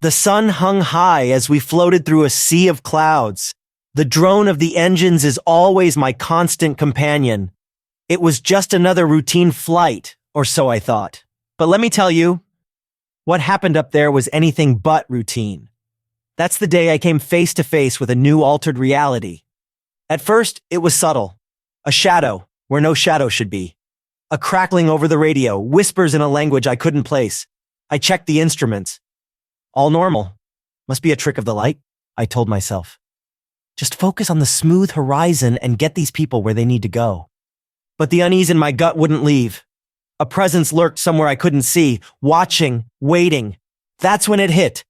The sun hung high as we floated through a sea of clouds. The drone of the engines is always my constant companion. It was just another routine flight, or so I thought. But let me tell you, what happened up there was anything but routine. That's the day I came face to face with a new altered reality. At first, it was subtle. A shadow where no shadow should be. A crackling over the radio, whispers in a language I couldn't place. I checked the instruments. All normal. Must be a trick of the light, I told myself. Just focus on the smooth horizon and get these people where they need to go. But the unease in my gut wouldn't leave. A presence lurked somewhere I couldn't see, watching, waiting. That's when it hit.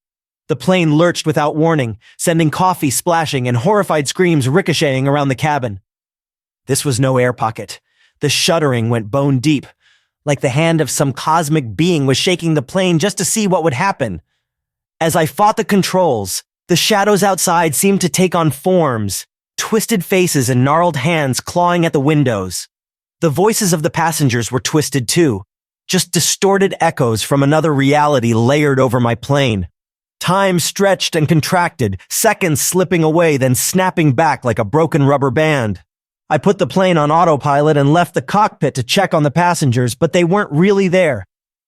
The plane lurched without warning, sending coffee splashing and horrified screams ricocheting around the cabin. This was no air pocket. The shuddering went bone deep, like the hand of some cosmic being was shaking the plane just to see what would happen. As I fought the controls, the shadows outside seemed to take on forms, twisted faces and gnarled hands clawing at the windows. The voices of the passengers were twisted too, just distorted echoes from another reality layered over my plane. Time stretched and contracted, seconds slipping away then snapping back like a broken rubber band. I put the plane on autopilot and left the cockpit to check on the passengers, but they weren't really there.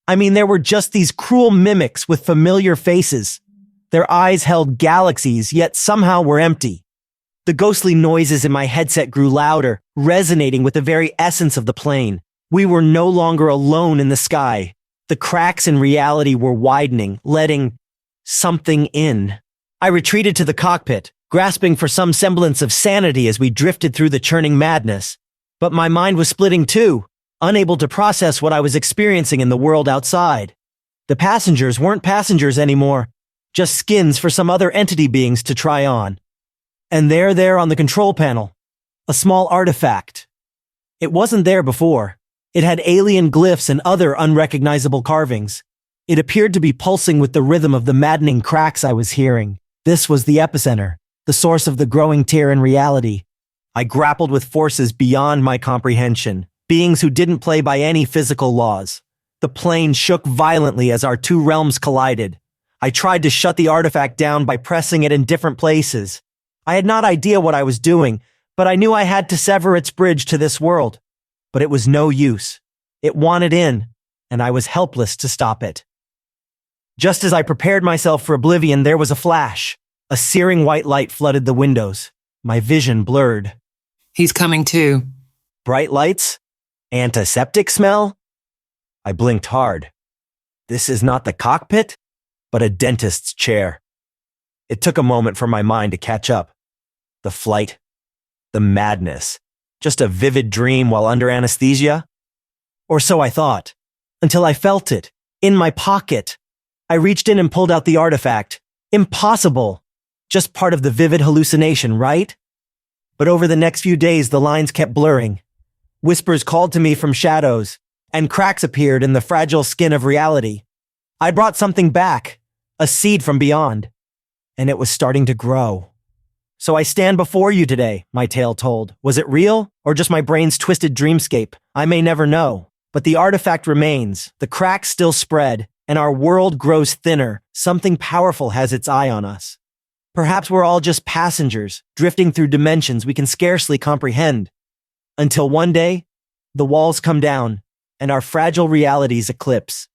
I mean, there were just these cruel mimics with familiar faces. Their eyes held galaxies, yet somehow were empty. The ghostly noises in my headset grew louder, resonating with the very essence of the plane. We were no longer alone in the sky. The cracks in reality were widening, letting something in. I retreated to the cockpit, grasping for some semblance of sanity as we drifted through the churning madness. But my mind was splitting too, unable to process what I was experiencing in the world outside. The passengers weren't passengers anymore, just skins for some other entity beings to try on. And there on the control panel, a small artifact. It wasn't there before. It had alien glyphs and other unrecognizable carvings. It appeared to be pulsing with the rhythm of the maddening cracks I was hearing. This was the epicenter, the source of the growing tear in reality. I grappled with forces beyond my comprehension, beings who didn't play by any physical laws. The plane shook violently as our two realms collided. I tried to shut the artifact down by pressing it in different places. I had no idea what I was doing, but I knew I had to sever its bridge to this world. But it was no use. It wanted in, and I was helpless to stop it. Just as I prepared myself for oblivion, there was a flash. A searing white light flooded the windows. My vision blurred. He's coming too. Bright lights? Antiseptic smell? I blinked hard. This is not the cockpit, but a dentist's chair. It took a moment for my mind to catch up. The flight, the madness, just a vivid dream while under anesthesia? Or so I thought, until I felt it, in my pocket. I reached in and pulled out the artifact. Impossible! Just part of the vivid hallucination, right? But over the next few days, the lines kept blurring. Whispers called to me from shadows, and cracks appeared in the fragile skin of reality. I brought something back, a seed from beyond, and it was starting to grow. So I stand before you today, my tale told. Was it real, or just my brain's twisted dreamscape? I may never know. But the artifact remains, the cracks still spread, and our world grows thinner. Something powerful has its eye on us. Perhaps we're all just passengers, drifting through dimensions we can scarcely comprehend. Until one day, the walls come down, and our fragile realities eclipse.